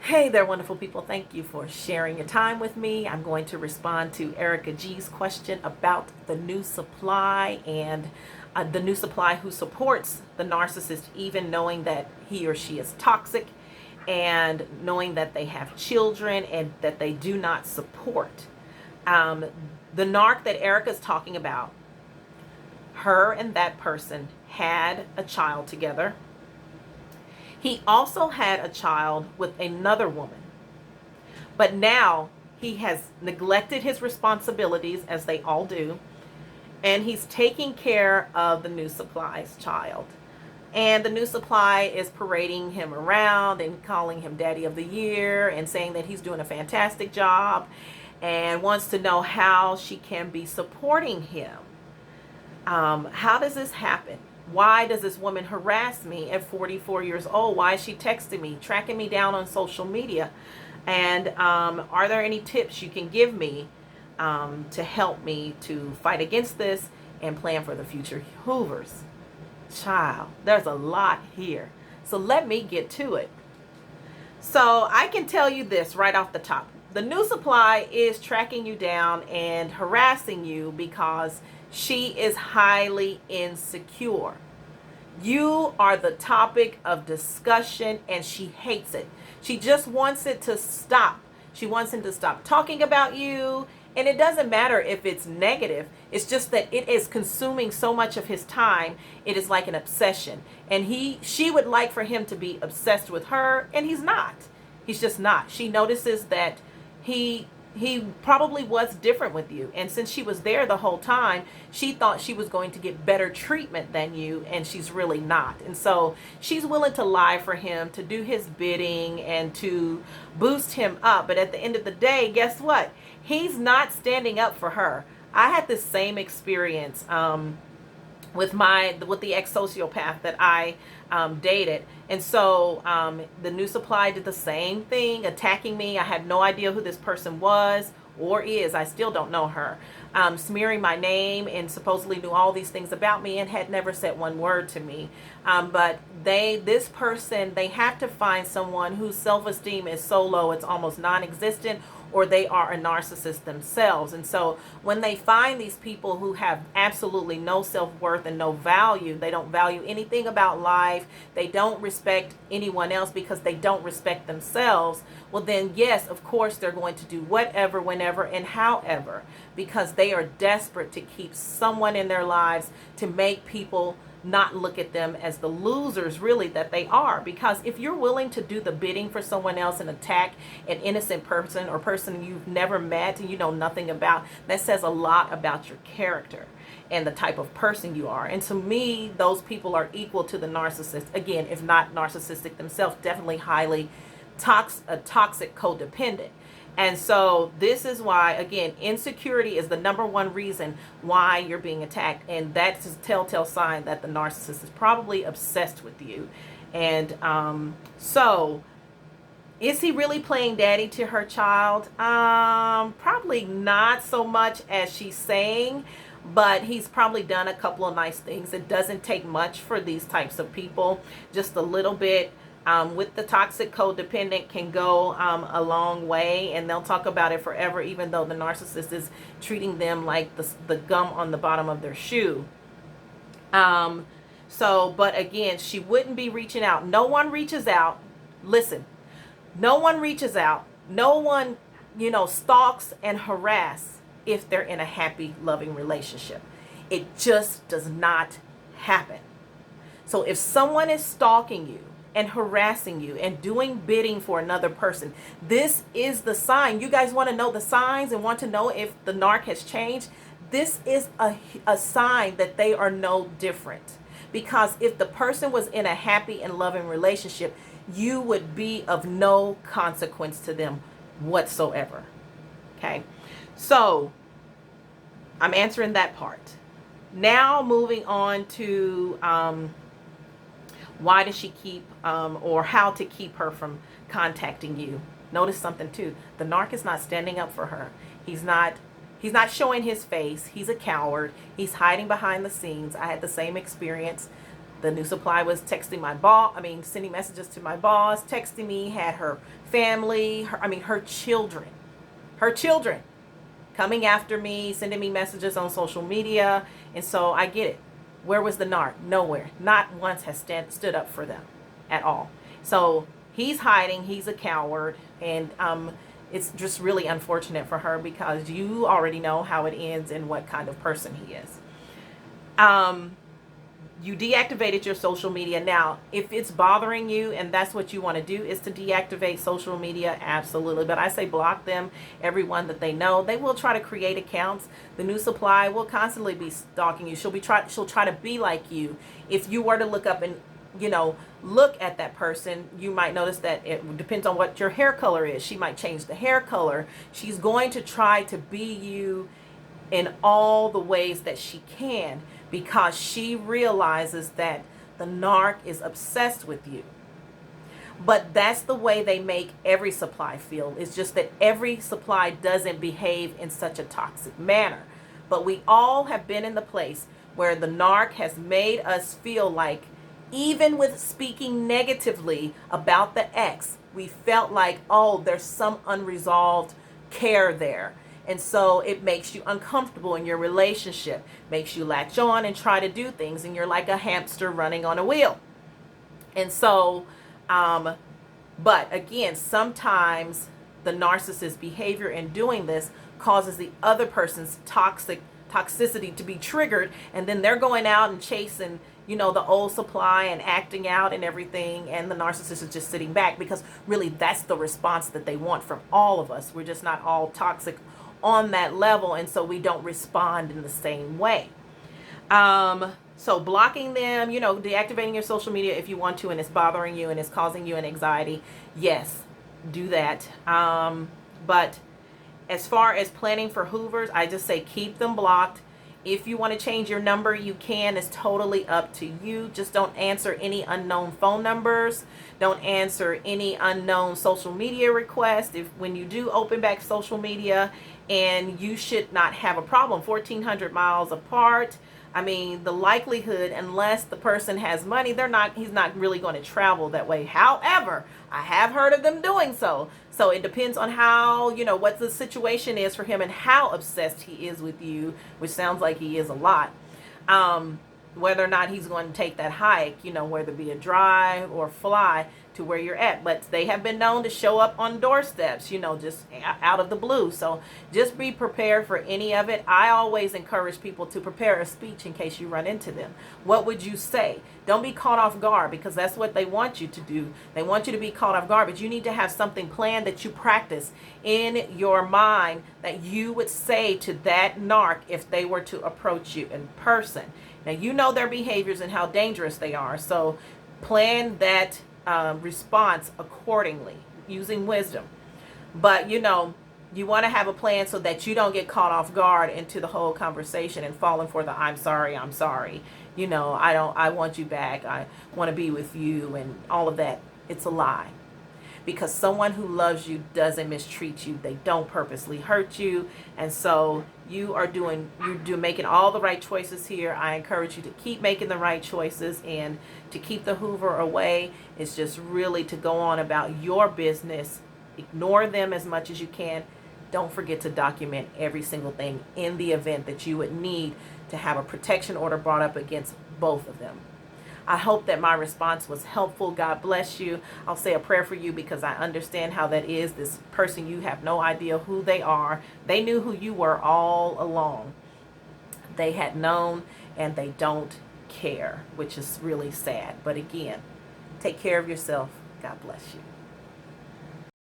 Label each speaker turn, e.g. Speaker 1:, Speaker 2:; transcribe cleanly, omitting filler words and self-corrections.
Speaker 1: Hey there, wonderful people. Thank you for sharing your time with me. I'm going to respond to Erica G's question about the new supply and the new supply who supports the narcissist, even knowing that he or she is toxic and knowing that they have children and that they do not support. Um, the narc that Erica's talking about, her and that person had a child together. He also had a child with another woman. But now he has neglected his responsibilities, as they all do, and he's taking care of the new supply's child. And the new supply is parading him around and calling him Daddy of the Year and saying that he's doing a fantastic job and wants to know how she can be supporting him. How does this happen? Why does this woman harass me at 44 years old? Why is she texting me, tracking me down on social media? And are there any tips you can give me to help me to fight against this and plan for the future Hoovers? Child, there's a lot here. So let me get to it. So I can tell you this right off the top. The new supply is tracking you down and harassing you because she is highly insecure. You are the topic of discussion and she hates it. She just wants it to stop. She wants him to stop talking about you. And it doesn't matter if it's negative. It's just that it is consuming so much of his time. It is like an obsession. And she would like for him to be obsessed with her, and he's not. He's just not. She notices that he probably was different with you. And since she was there the whole time, she thought she was going to get better treatment than you, and she's really not. And so she's willing to lie for him, to do his bidding, and to boost him up. But at the end of the day, guess what? He's not standing up for her. I had this same experience with the ex-sociopath that I dated. And so the new supply did the same thing, attacking me. I had no idea who this person was or is. I still don't know her. Smearing my name and supposedly knew all these things about me and had never said one word to me. But this person, they have to find someone whose self-esteem is so low it's almost non-existent, or they are a narcissist themselves. And so when they find these people who have absolutely no self-worth and no value, they don't value anything about life, they don't respect anyone else because they don't respect themselves, well then yes, of course they're going to do whatever, whenever, and however, because they are desperate to keep someone in their lives to make people not look at them as the losers really that they are. Because if you're willing to do the bidding for someone else and attack an innocent person or person you've never met and you know nothing about, that says a lot about your character and the type of person you are. And to me, those people are equal to the narcissist. Again, if not narcissistic themselves, definitely highly toxic codependent. And so this is why, again, insecurity is the number one reason why you're being attacked. And that's a telltale sign that the narcissist is probably obsessed with you. And so is he really playing daddy to her child? Probably not so much as she's saying, but he's probably done a couple of nice things. It doesn't take much for these types of people. Just a little bit. With the toxic codependent can go a long way, and they'll talk about it forever, even though the narcissist is treating them like the gum on the bottom of their shoe. But again, she wouldn't be reaching out. No one reaches out. Listen, no one reaches out. No one, stalks and harass if they're in a happy, loving relationship. It just does not happen. So if someone is stalking you and harassing you and doing bidding for another person, this is the sign. You guys want to know the signs and want to know if the narc has changed? This is a sign that they are no different. Because if the person was in a happy and loving relationship, you would be of no consequence to them whatsoever. Okay? So I'm answering that part. Now moving on to why does she keep or how to keep her from contacting you. Notice something too. The narc is not standing up for her. He's not showing his face. He's a coward. He's hiding behind the scenes. I had the same experience. The new supply was texting my boss, sending messages to my boss, texting me, had her family, her children coming after me, sending me messages on social media. And so I get it. Where was the narc? Nowhere. Not once has stood up for them at all. So he's hiding. He's a coward. And it's just really unfortunate for her, because you already know how it ends and what kind of person he is. You deactivated your social media. Now, if it's bothering you and that's what you want to do, is to deactivate social media, absolutely. But I say block them, everyone that they know. They will try to create accounts. The new supply will constantly be stalking you. She'll try to be like you. If you were to look up and look at that person, you might notice that it depends on what your hair color is. She might change the hair color. She's going to try to be you in all the ways that she can, because she realizes that the narc is obsessed with you. But that's the way they make every supply feel. It's just that every supply doesn't behave in such a toxic manner. But we all have been in the place where the narc has made us feel like, even with speaking negatively about the ex, we felt like, oh, there's some unresolved care there. And so it makes you uncomfortable in your relationship, makes you latch on and try to do things, and you're like a hamster running on a wheel. And so, but again, sometimes the narcissist behavior in doing this causes the other person's toxicity to be triggered, and then they're going out and chasing, the old supply and acting out and everything, and the narcissist is just sitting back, because really that's the response that they want from all of us. We're just not all toxic on that level, and so we don't respond in the same way. So blocking them, deactivating your social media if you want to, and it's bothering you and it's causing you an anxiety, yes, do that. But as far as planning for Hoovers, I just say keep them blocked. If you want to change your number, you can. It's totally up to you. Just don't answer any unknown phone numbers. Don't answer any unknown social media requests. When you do open back social media, and you should not have a problem. 1,400 miles apart. The likelihood, unless the person has money, he's not really going to travel that way. However, I have heard of them doing so. So it depends on how, what the situation is for him and how obsessed he is with you, which sounds like he is a lot. Whether or not he's going to take that hike, whether it be a drive or fly to where you're at. But they have been known to show up on doorsteps, just out of the blue. So just be prepared for any of it. I always encourage people to prepare a speech in case you run into them. What would you say? Don't be caught off guard, because that's what they want you to do. They want you to be caught off guard, but you need to have something planned that you practice in your mind that you would say to that narc if they were to approach you in person. Now, you know their behaviors and how dangerous they are. So plan that response accordingly using wisdom. But, you want to have a plan so that you don't get caught off guard into the whole conversation and falling for the I'm sorry. I want you back. I want to be with you and all of that. It's a lie. Because someone who loves you doesn't mistreat you. They don't purposely hurt you. And so you're making all the right choices here. I encourage you to keep making the right choices, and to keep the Hoover away is just really to go on about your business. Ignore them as much as you can. Don't forget to document every single thing in the event that you would need to have a protection order brought up against both of them. I hope that my response was helpful. God bless you. I'll say a prayer for you, because I understand how that is. This person, you have no idea who they are. They knew who you were all along. They had known, and they don't care, which is really sad. But again, take care of yourself. God bless you.